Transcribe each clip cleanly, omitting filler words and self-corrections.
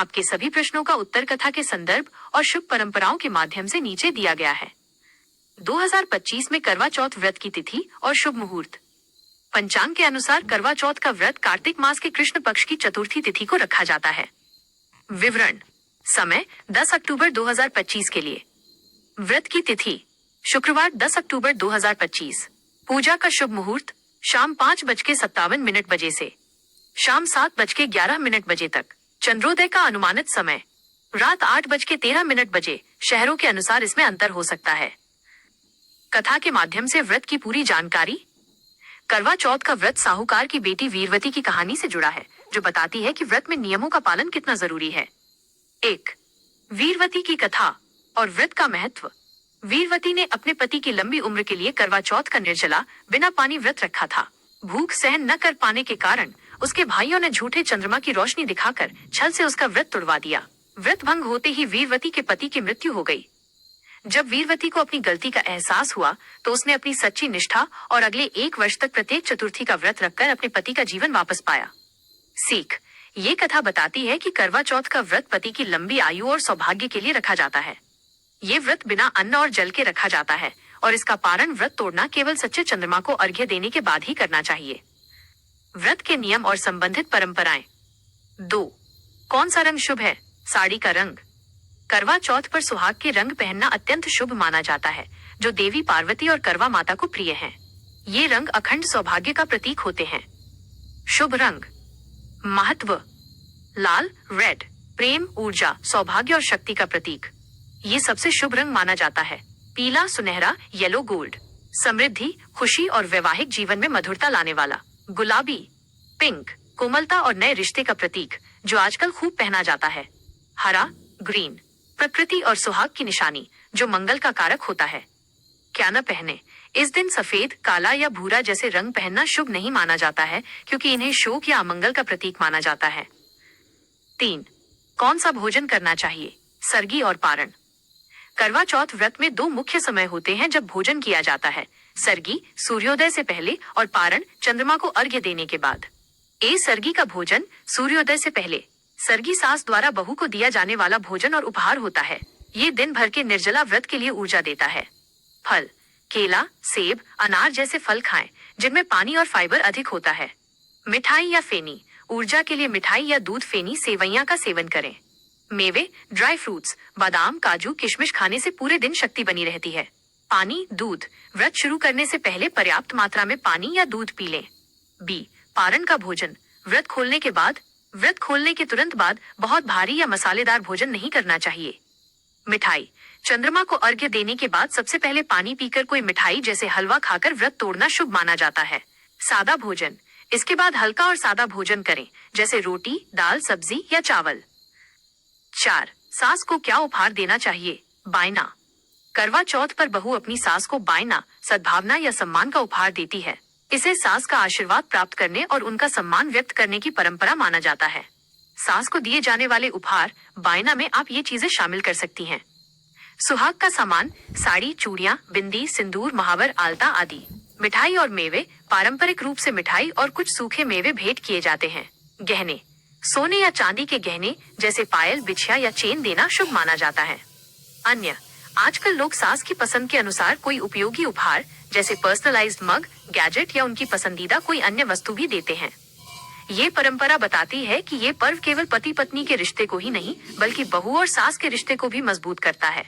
आपके सभी प्रश्नों का उत्तर कथा के संदर्भ और शुभ परंपराओं के माध्यम से नीचे दिया गया है। 2025 में करवा चौथ व्रत की तिथि और शुभ मुहूर्त। पंचांग के अनुसार करवा चौथ का व्रत कार्तिक मास के कृष्ण पक्ष की चतुर्थी तिथि को रखा जाता है। विवरण। समय 10 अक्टूबर 2025 के लिए। व्रत की तिथि शुक्रवार 10 अक्टूबर 2025। पूजा का शुभ मुहूर्त शाम 5:57 बजे से शाम 7:11 बजे तक। चंद्रोदय का अनुमानित समय रात 8:13 बजे। शहरों के अनुसार इसमें अंतर हो सकता है। कथा के माध्यम से व्रत की पूरी जानकारी। करवा चौथ का व्रत साहूकार की बेटी वीरवती की कहानी से जुड़ा है, जो बताती है कि व्रत में नियमों का पालन कितना जरूरी है। 1. वीरवती की कथा और व्रत का महत्व। वीरवती ने अपने पति की लंबी उम्र के लिए करवा चौथ का निर्जला बिना पानी व्रत रखा था। भूख सहन न कर पाने के कारण उसके भाइयों ने झूठे चंद्रमा की रोशनी दिखाकर छल से उसका व्रत तोड़वा दिया। व्रत भंग होते ही वीरवती के पति की मृत्यु हो गई। जब वीरवती को अपनी गलती का एहसास हुआ तो उसने अपनी सच्ची निष्ठा और अगले 1 वर्ष तक प्रत्येक चतुर्थी का व्रत रखकर अपने पति का जीवन वापस पाया। सीख। ये कथा बताती है कि करवा चौथ का व्रत पति की लंबी आयु और सौभाग्य के लिए रखा जाता है। ये व्रत बिना अन्न और जल के रखा जाता है और इसका पारण व्रत तोड़ना केवल सच्चे चंद्रमा को अर्घ्य देने के बाद ही करना चाहिए। व्रत के नियम और संबंधित परंपराएं। 2. कौन सा रंग शुभ है? साड़ी का रंग। करवा चौथ पर सुहाग के रंग पहनना अत्यंत शुभ माना जाता है, जो देवी पार्वती और करवा माता को प्रिय हैं। ये रंग अखंड सौभाग्य का प्रतीक होते हैं। शुभ रंग। महत्व। लाल रेड प्रेम, ऊर्जा, सौभाग्य और शक्ति का प्रतीक। ये सबसे शुभ रंग माना जाता है। पीला सुनहरा येलो गोल्ड समृद्धि, खुशी और वैवाहिक जीवन में मधुरता लाने वाला। गुलाबी पिंक कोमलता और नए रिश्ते का प्रतीक, जो आजकल खूब पहना जाता है। हरा ग्रीन प्रकृति और सुहाग की निशानी, जो मंगल का कारक होता है। क्या न पहने? इस दिन सफेद, काला या भूरा जैसे रंग पहनना शुभ नहीं माना जाता है, क्योंकि इन्हें शोक या अमंगल का प्रतीक माना जाता है। 3. कौन सा भोजन करना चाहिए? सर्गी और पारण। करवा चौथ व्रत में 2 मुख्य समय होते हैं जब भोजन किया जाता है। सर्गी सूर्योदय से पहले और पारण चंद्रमा को अर्घ्य देने के बाद। सर्गी का भोजन सूर्योदय से पहले। सर्गी सास द्वारा बहू को दिया जाने वाला भोजन और उपहार होता है। ये दिन भर के निर्जला व्रत के लिए ऊर्जा देता है। फल। केला, सेब, अनार जैसे फल खाएं, जिनमें पानी और फाइबर अधिक होता है। मिठाई या फेनी। ऊर्जा के लिए मिठाई या दूध फेनी, सेवइयां का सेवन करें। मेवे, ड्राई फ्रूट्स, बादाम, काजू, किशमिश खाने से पूरे दिन शक्ति बनी रहती है। पानी, दूध। व्रत शुरू करने से पहले पर्याप्त मात्रा में पानी या दूध पी लें। बी. पारण का भोजन। व्रत खोलने के तुरंत बाद बहुत भारी या मसालेदार भोजन नहीं करना चाहिए। मिठाई। चंद्रमा को अर्घ्य देने के बाद सबसे पहले पानी पीकर कोई मिठाई जैसे हलवा खाकर व्रत तोड़ना शुभ माना जाता है। सादा भोजन। इसके बाद हल्का और सादा भोजन करें, जैसे रोटी, दाल, सब्जी या चावल। 4. सास को क्या उपहार देना चाहिए? बायना। करवा चौथ पर बहू अपनी सास को बायना, सद्भावना या सम्मान का उपहार देती है। इसे सास का आशीर्वाद प्राप्त करने और उनका सम्मान व्यक्त करने की परंपरा माना जाता है। सास को दिए जाने वाले उपहार बायना में आप ये चीजें शामिल कर सकती हैं। सुहाग का सामान, साड़ी, चूड़ियां, बिंदी, सिंदूर, महावर, आलता आदि। मिठाई और मेवे। पारंपरिक रूप से मिठाई और कुछ सूखे मेवे भेंट किए जाते हैं। गहने। सोने या चांदी के गहने जैसे पायल, बिछिया या चेन देना शुभ माना जाता है। अन्य। आजकल लोग सास की पसंद के अनुसार कोई उपयोगी उपहार जैसे पर्सनलाइज्ड मग, गैजेट या उनकी पसंदीदा कोई अन्य वस्तु भी देते हैं। ये परंपरा बताती है कि ये पर्व केवल पति पत्नी के रिश्ते को ही नहीं, बल्कि बहू और सास के रिश्ते को भी मजबूत करता है।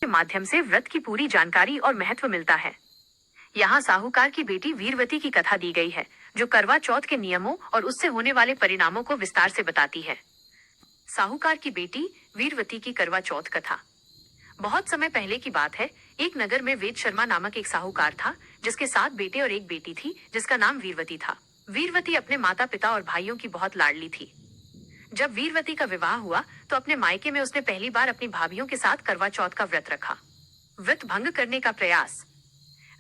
के माध्यम से व्रत की पूरी जानकारी और महत्व मिलता है। यहाँ साहूकार की बेटी वीरवती की कथा दी गई है, जो करवा चौथ के नियमों और उससे होने वाले परिणामों को विस्तार से बताती है। साहूकार की बेटी वीरवती की करवा चौथ कथा। बहुत समय पहले की बात है। एक नगर में वेद शर्मा नामक एक साहूकार था, जिसके 7 बेटे और एक बेटी थी, जिसका नाम वीरवती था। वीरवती अपने माता पिता और भाइयों की बहुत लाडली थी। जब वीरवती का विवाह हुआ तो अपने मायके में उसने पहली बार अपनी भाभियों के साथ करवा चौथ का व्रत रखा। व्रत भंग करने का प्रयास।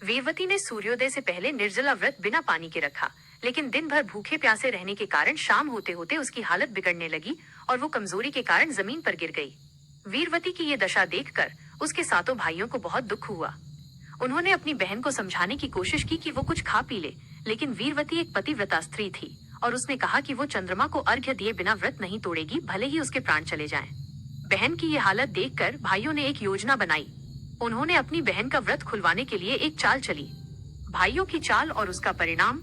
वीरवती ने सूर्योदय से पहले निर्जला व्रत बिना पानी के रखा, लेकिन दिन भर भूखे प्यासे रहने के कारण शाम होते होते उसकी हालत बिगड़ने लगी और वो कमजोरी के कारण जमीन पर गिर गई। वीरवती की ये दशा देखकर उसके 7 भाइयों को बहुत दुख हुआ। उन्होंने अपनी बहन को समझाने की कोशिश की कि वो कुछ खा पी ले, लेकिन वीरवती एक पतिव्रता स्त्री थी और उसने कहा कि वो चंद्रमा को अर्घ्य दिए बिना व्रत नहीं तोड़ेगी, भले ही उसके प्राण चले जाएं। बहन की ये हालत देखकर भाइयों ने एक योजना बनाई। उन्होंने अपनी बहन का व्रत खुलवाने के लिए एक चाल चली। भाइयों की चाल और उसका परिणाम।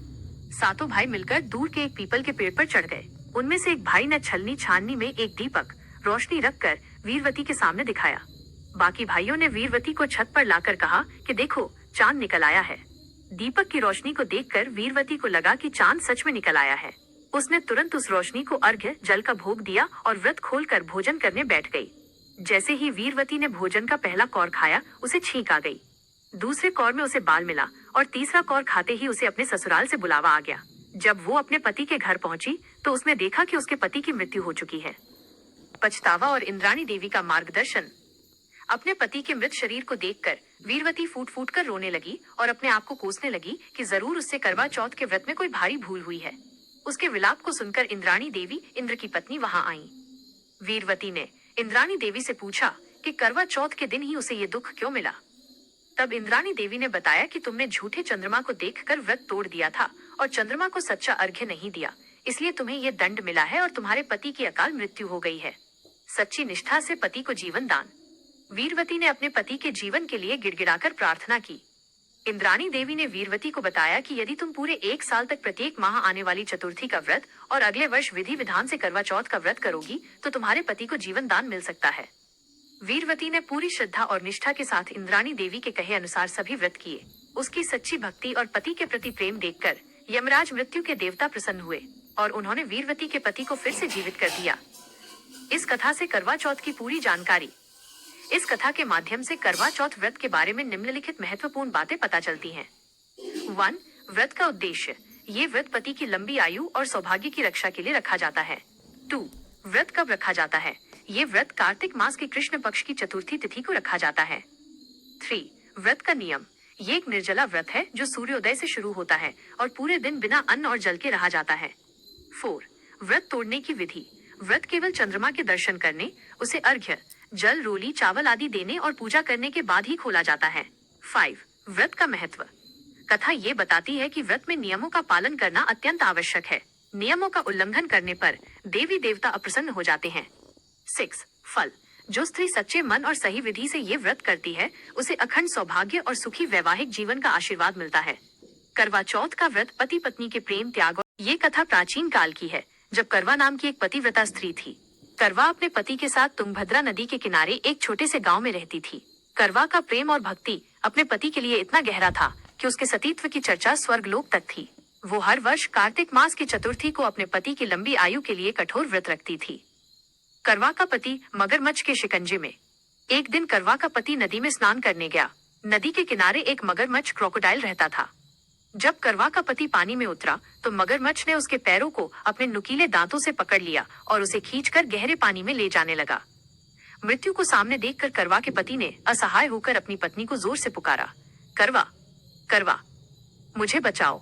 सातों भाई मिलकर दूर के एक पीपल के पेड़ पर चढ़ गए। उनमें से एक भाई ने छलनी छाननी में एक दीपक रोशनी रखकर वीरवती के सामने दिखाया। बाकी भाइयों ने वीरवती को छत पर लाकर कहा कि देखो, चांद निकल आया है। दीपक की रोशनी को देखकर वीरवती को लगा कि चांद सच में निकल आया है। उसने तुरंत उस रोशनी को अर्घ्य जल का भोग दिया और व्रत खोलकर भोजन करने बैठ गई। जैसे ही वीरवती ने भोजन का पहला कौर खाया, उसे छींक आ गई। दूसरे कौर में उसे बाल मिला और तीसरा कौर खाते ही उसे अपने ससुराल से बुलावा आ गया। जब वो अपने पति के घर पहुंची तो उसने देखा कि उसके पति की मृत्यु हो चुकी है। पछतावा और इंद्राणी देवी का मार्गदर्शन। अपने पति के मृत शरीर को देखकर वीरवती फूट फूट कर रोने लगी और अपने आप को कोसने लगी कि जरूर उससे करवा चौथ के व्रत में कोई भारी भूल हुई है। उसके विलाप को सुनकर इंद्राणी देवी, इंद्र की पत्नी, वहां आई। वीरवती ने इंद्राणी देवी से पूछा कि करवा चौथ के दिन ही उसे ये दुख क्यों मिला। तब इंद्राणी देवी ने बताया कि तुमने झूठे चंद्रमा को देखकर व्रत तोड़ दिया था और चंद्रमा को सच्चा अर्घ्य नहीं दिया, इसलिए तुम्हें ये दंड मिला है और तुम्हारे पति की अकाल मृत्यु हो गई है। सच्ची निष्ठा से पति को जीवन दान। वीरवती ने अपने पति के जीवन के लिए गिड़गिड़ाकर प्रार्थना की। इंद्राणी देवी ने वीरवती को बताया कि यदि तुम पूरे 1 साल तक प्रत्येक माह आने वाली चतुर्थी का व्रत और अगले वर्ष विधि विधान से करवा चौथ का व्रत करोगी तो तुम्हारे पति को जीवन दान मिल सकता है। वीरवती ने पूरी श्रद्धा और निष्ठा के साथ इंद्राणी देवी के कहे अनुसार सभी व्रत किए। उसकी सच्ची भक्ति और पति के प्रति प्रेम देखकर यमराज मृत्यु के देवता प्रसन्न हुए और उन्होंने वीरवती के पति को फिर से जीवित कर दिया। इस कथा से करवा चौथ की पूरी जानकारी। इस कथा के माध्यम से करवा चौथ व्रत के बारे में निम्नलिखित महत्वपूर्ण बातें पता चलती हैं। 1. व्रत का उद्देश्य। ये व्रत पति की लंबी आयु और सौभाग्य की रक्षा के लिए रखा जाता है। 2. व्रत कब रखा जाता है। ये व्रत कार्तिक मास की कृष्ण पक्ष की चतुर्थी तिथि को रखा जाता है। 3. व्रत का नियम। ये एक निर्जला व्रत है जो सूर्योदय से शुरू होता है और पूरे दिन बिना अन्न और जल के रहा जाता है। 4. व्रत तोड़ने की विधि। व्रत केवल चंद्रमा के दर्शन करने, उसे अर्घ्य जल, रोली, चावल आदि देने और पूजा करने के बाद ही खोला जाता है। 5. व्रत का महत्व। कथा ये बताती है कि व्रत में नियमों का पालन करना अत्यंत आवश्यक है। नियमों का उल्लंघन करने पर देवी देवता अप्रसन्न हो जाते हैं। 6. फल। जो स्त्री सच्चे मन और सही विधि से ये व्रत करती है उसे अखंड सौभाग्य और सुखी वैवाहिक जीवन का आशीर्वाद मिलता है। करवा चौथ का व्रत पति पत्नी के प्रेम त्याग। ये कथा प्राचीन काल की है, जब करवा नाम की एक पतिव्रता स्त्री थी। करवा अपने पति के साथ तुंगभद्रा नदी के किनारे एक छोटे से गांव में रहती थी। करवा का प्रेम और भक्ति अपने पति के लिए इतना गहरा था कि उसके सतीत्व की चर्चा स्वर्गलोक तक थी। वो हर वर्ष कार्तिक मास की चतुर्थी को अपने पति की लंबी आयु के लिए कठोर व्रत रखती थी। करवा का पति मगरमच्छ के शिकंजे में। एक दिन करवा का पति नदी में स्नान करने गया। नदी के किनारे एक मगरमच्छ क्रोकोडाइल रहता था। जब करवा का पति पानी में उतरा तो मगरमच्छ ने उसके पैरों को अपने नुकीले दांतों से पकड़ लिया और उसे खींचकर गहरे पानी में ले जाने लगा। मृत्यु को सामने देखकर करवा के पति ने असहाय होकर अपनी पत्नी को जोर से पुकारा, करवा, करवा, मुझे बचाओ।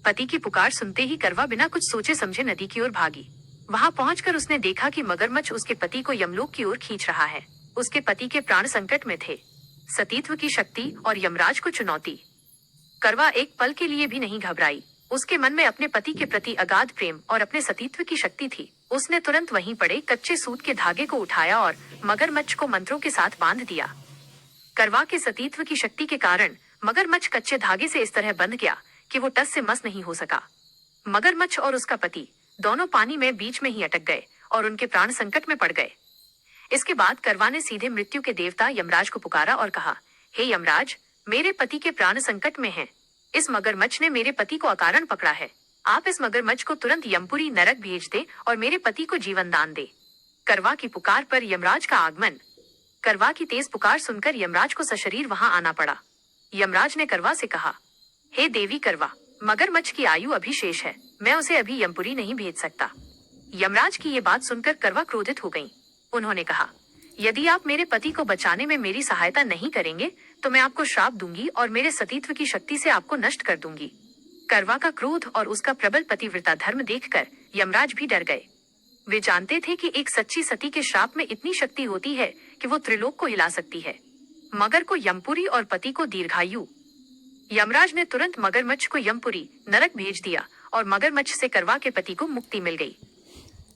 पति की पुकार सुनते ही करवा बिना कुछ सोचे समझे नदी की ओर भागी। वहां पहुंचकर उसने देखा कि मगरमच्छ उसके पति को यमलोक की ओर खींच रहा है। उसके पति के प्राण संकट में थे। सतीत्व की शक्ति और यमराज को चुनौती। करवा एक पल के लिए भी नहीं घबराई। उसके मन में अपने पति के प्रति अगाध प्रेम और अपने सतीत्व की शक्ति थी। उसने तुरंत वहीं पड़े कच्चे सूत के धागे को उठाया और मगरमच्छ को मंत्रों के साथ बांध दिया। करवा के सतीत्व की शक्ति के कारण मगरमच्छ कच्चे धागे से इस तरह बंध गया कि वो टस से मस नहीं हो सका। मगरमच्छ और उसका पति दोनों पानी में बीच में ही अटक गए और उनके प्राण संकट में पड़ गए। इसके बाद करवा ने सीधे मृत्यु के देवता यमराज को पुकारा और कहा, हे यमराज, मेरे पति के प्राण संकट में हैं। इस मगरमच्छ ने मेरे पति को अकारण पकड़ा है। आप इस मगरमच्छ को तुरंत यमपुरी नरक भेज दे और मेरे पति को जीवन दान दे। करवा की पुकार पर यमराज का आगमन। करवा की तेज पुकार सुनकर यमराज को सशरीर वहां आना पड़ा। यमराज ने करवा से कहा, हे देवी करवा, मगरमच्छ की आयु अभी शेष है, मैं उसे अभी यमपुरी नहीं भेज सकता। यमराज की ये बात सुनकर करवा क्रोधित हो गई। उन्होंने कहा, यदि आप मेरे पति को बचाने में मेरी सहायता नहीं करेंगे तो मैं आपको श्राप दूंगी और मेरे सतीत्व की शक्ति से आपको नष्ट कर दूंगी। करवा का क्रोध और उसका प्रबल पतिव्रता धर्म देखकर यमराज भी डर गए। वे जानते थे कि एक सच्ची सती के श्राप में इतनी शक्ति होती है कि वो त्रिलोक को हिला सकती है। मगर को यमपुरी और पति को दीर्घायु। यमराज ने तुरंत मगरमच्छ को यमपुरी नरक भेज दिया और मगरमच्छ से करवा के पति को मुक्ति मिल गई।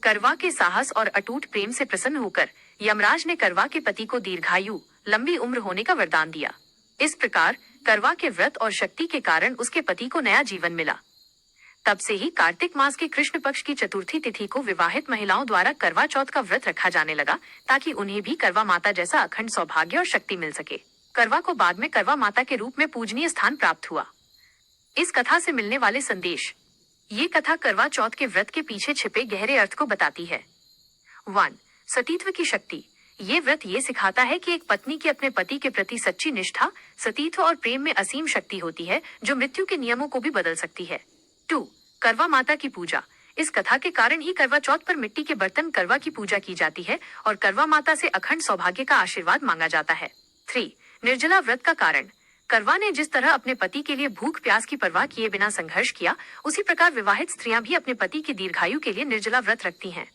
करवा के साहस और अटूट प्रेम से प्रसन्न होकर यमराज ने करवा के पति को दीर्घायु, लंबी उम्र होने का वरदान दिया। इस प्रकार करवा के व्रत और शक्ति के कारण उसके पति को नया जीवन मिला। तब से ही कार्तिक मास के कृष्ण पक्ष की चतुर्थी तिथि को विवाहित महिलाओं द्वारा करवा चौथ का व्रत रखा जाने लगा, ताकि उन्हें भी करवा माता जैसा अखंड सौभाग्य और शक्ति मिल सके। करवा को बाद में करवा माता के रूप में पूजनीय स्थान प्राप्त हुआ। इस कथा से मिलने वाले संदेश। ये कथा करवा चौथ के व्रत के पीछे छिपे गहरे अर्थ को बताती है। 1. सतीत्व की शक्ति। ये व्रत ये सिखाता है कि एक पत्नी की अपने पति के प्रति सच्ची निष्ठा, सतीत्व और प्रेम में असीम शक्ति होती है, जो मृत्यु के नियमों को भी बदल सकती है। 2. करवा माता की पूजा। इस कथा के कारण ही करवा चौथ पर मिट्टी के बर्तन करवा की पूजा की जाती है और करवा माता से अखंड सौभाग्य का आशीर्वाद मांगा जाता है। 3. निर्जला व्रत का कारण। करवा ने जिस तरह अपने पति के लिए भूख प्यास की परवाह किए बिना संघर्ष किया, उसी प्रकार विवाहित स्त्रियां भी अपने पति की दीर्घायु के लिए निर्जला व्रत रखती हैं।